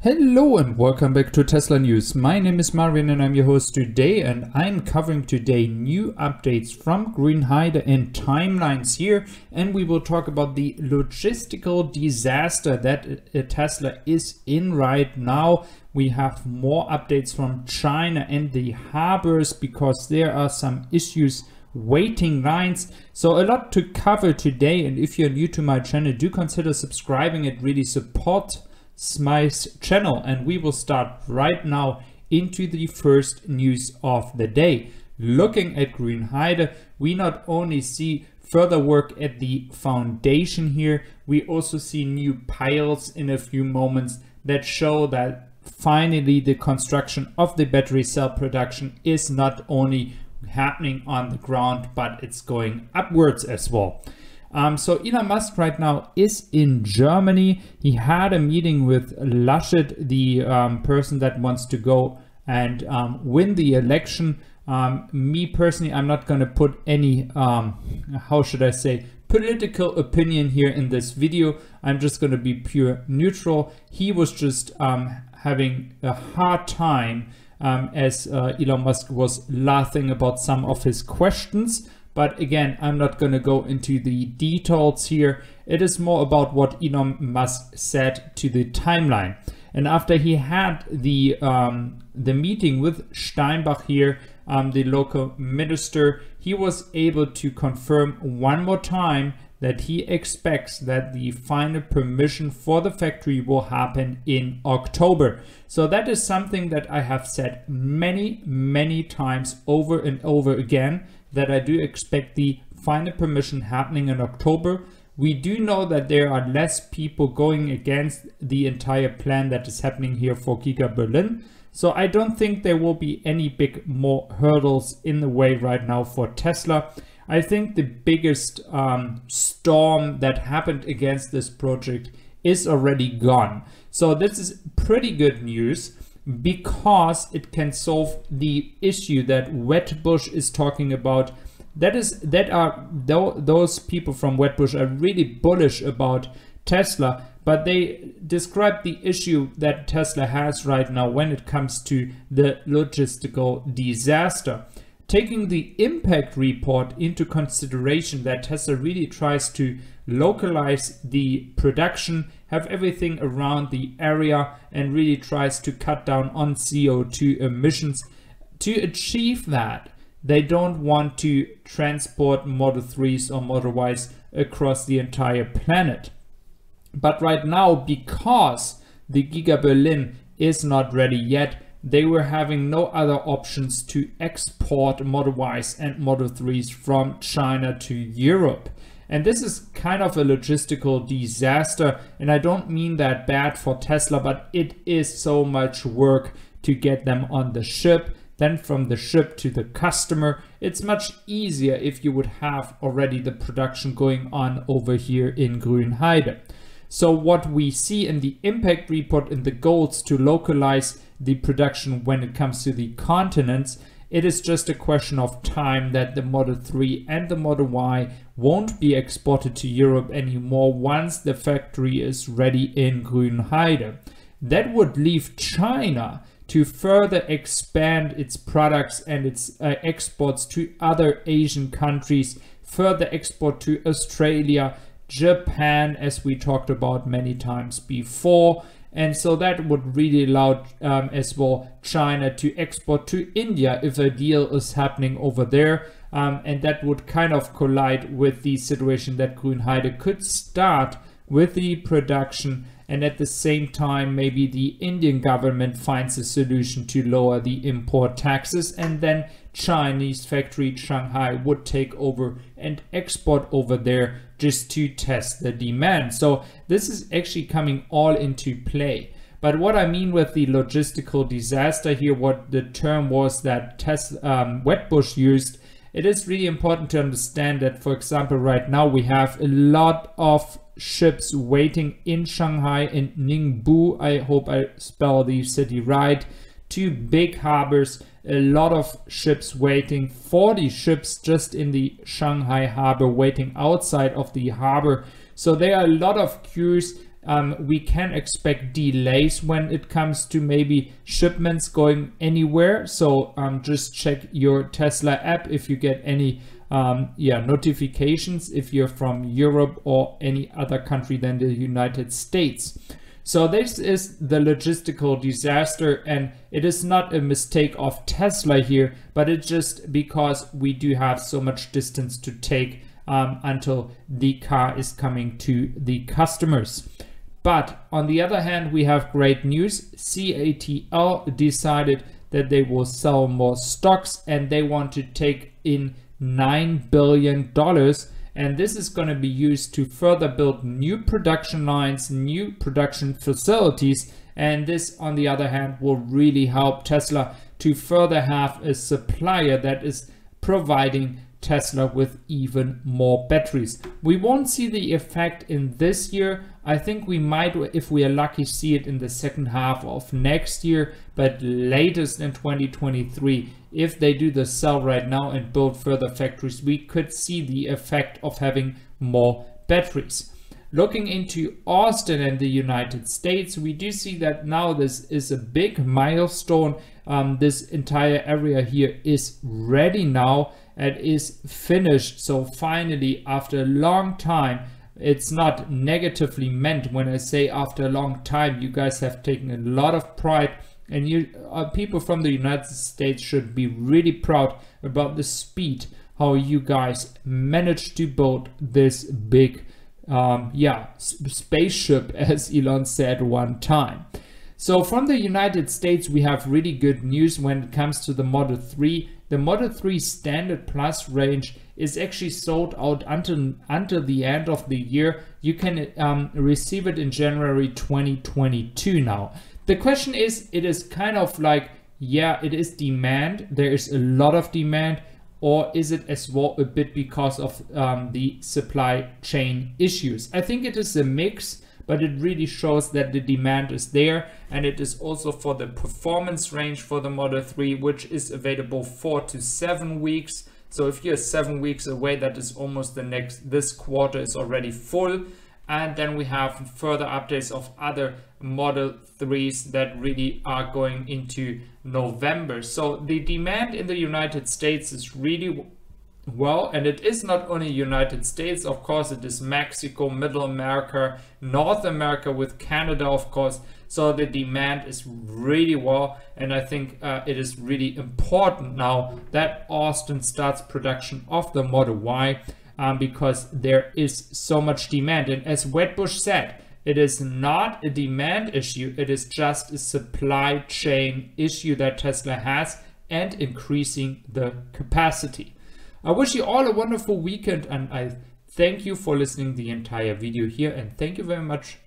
Hello and welcome back to Teslanews. My name is Marian and I'm your host today, and I'm covering today new updates from Grünheide and timelines here, and we will talk about the logistical disaster that Tesla is in right now. We have more updates from China and the harbors because there are some issues, waiting lines. So a lot to cover today, and if you're new to my channel, do consider subscribing. It really supports my channel, and we will start right now into the first news of the day. Looking at Grünheide, we not only see further work at the foundation here, we also see new piles in a few moments that show that finally the construction of the battery cell production is not only happening on the ground, but it's going upwards as well. So Elon Musk right now is in Germany. He had a meeting with Laschet, the person that wants to go and win the election. Me personally, I'm not going to put any, how should I say, political opinion here in this video. I'm just going to be pure neutral. He was just having a hard time as Elon Musk was laughing about some of his questions. But again, I'm not going to go into the details here. It is more about what Elon Musk said to the timeline. And after he had the meeting with Steinbach here, the local minister, he was able to confirm one more time that he expects that the final permission for the factory will happen in October. So that is something that I have said many times over and over again, that I do expect the final permission happening in October. We do know that there are less people going against the entire plan that is happening here for Giga Berlin. So I don't think there will be any big more hurdles in the way right now for Tesla. I think the biggest storm that happened against this project is already gone. So this is pretty good news, because it can solve the issue that Wedbush is talking about. Those people from Wedbush are really bullish about Tesla, but they describe the issue that Tesla has right now when it comes to the logistical disaster. Taking the impact report into consideration, that Tesla really tries to localize the production, have everything around the area, and really tries to cut down on CO2 emissions. To achieve that, they don't want to transport Model 3s or Model Ys across the entire planet. But right now, because the Giga Berlin is not ready yet, they were having no other options to export Model Ys and Model 3s from China to Europe. And this is kind of a logistical disaster, and I don't mean that bad for Tesla, but it is so much work to get them on the ship. Then from the ship to the customer, it's much easier if you would have already the production going on over here in Grünheide. So what we see in the impact report in the goals to localize the production when it comes to the continents, it is just a question of time that the Model 3 and the Model Y won't be exported to Europe anymore once the factory is ready in Grünheide. That would leave China to further expand its products and its exports to other Asian countries, further export to Australia, Japan, as we talked about many times before. And so that would really allow as well China to export to India if a deal is happening over there. And that would kind of collide with the situation that Grünheide could start with the production, and at the same time maybe the Indian government finds a solution to lower the import taxes, and then Chinese factory Shanghai would take over and export over there just to test the demand. So this is actually coming all into play. But what I mean with the logistical disaster here, what the term was that Wedbush used, it is really important to understand that, for example, right now we have a lot of ships waiting in Shanghai and Ningbo. I hope I spell the city right. Two big harbors, a lot of ships waiting, 40 ships just in the Shanghai harbor waiting outside of the harbor. So there are a lot of queues we can expect delays when it comes to maybe shipments going anywhere. So just check your Tesla app if you get any notifications if you're from Europe or any other country than the United States. So this is the logistical disaster, and it is not a mistake of Tesla here, but it's just because we do have so much distance to take until the car is coming to the customers. But on the other hand, we have great news. CATL decided that they will sell more stocks, and they want to take in $9 billion. And this is going to be used to further build new production lines, new production facilities. And this, on the other hand, will really help Tesla to further have a supplier that is providing Tesla with even more batteries. We won't see the effect in this year. I think we might, if we are lucky, see it in the second half of next year, but latest in 2023. If they do the sell right now and build further factories, we could see the effect of having more batteries. Looking into Austin and the United States, we do see that now this is a big milestone. This entire area here is ready now and is finished. So finally, after a long time, it's not negatively meant when I say after a long time. You guys have taken a lot of pride, and you people from the United States should be really proud about the speed how you guys managed to build this big spaceship, as Elon said one time. So from the United States, we have really good news when it comes to the Model 3. The Model 3 Standard Plus range is actually sold out until the end of the year. You can receive it in January 2022 now. The question is, it is kind of like, yeah, it is demand. There is a lot of demand. Or is it as well a bit because of the supply chain issues? I think it is a mix, but it really shows that the demand is there, and it is also for the performance range for the Model 3, which is available 4 to 7 weeks. So if you're 7 weeks away, that is almost this quarter is already full. And then we have further updates of other Model 3s that really are going into November. So the demand in the United States is really well, and it is not only United States, of course, it is Mexico, Middle America, North America with Canada, of course. So the demand is really well, and I think it is really important now that Austin starts production of the Model Y. Because there is so much demand. And as Wedbush said, it is not a demand issue, it is just a supply chain issue that Tesla has, and increasing the capacity. I wish you all a wonderful weekend, and I thank you for listening the entire video here, and thank you very much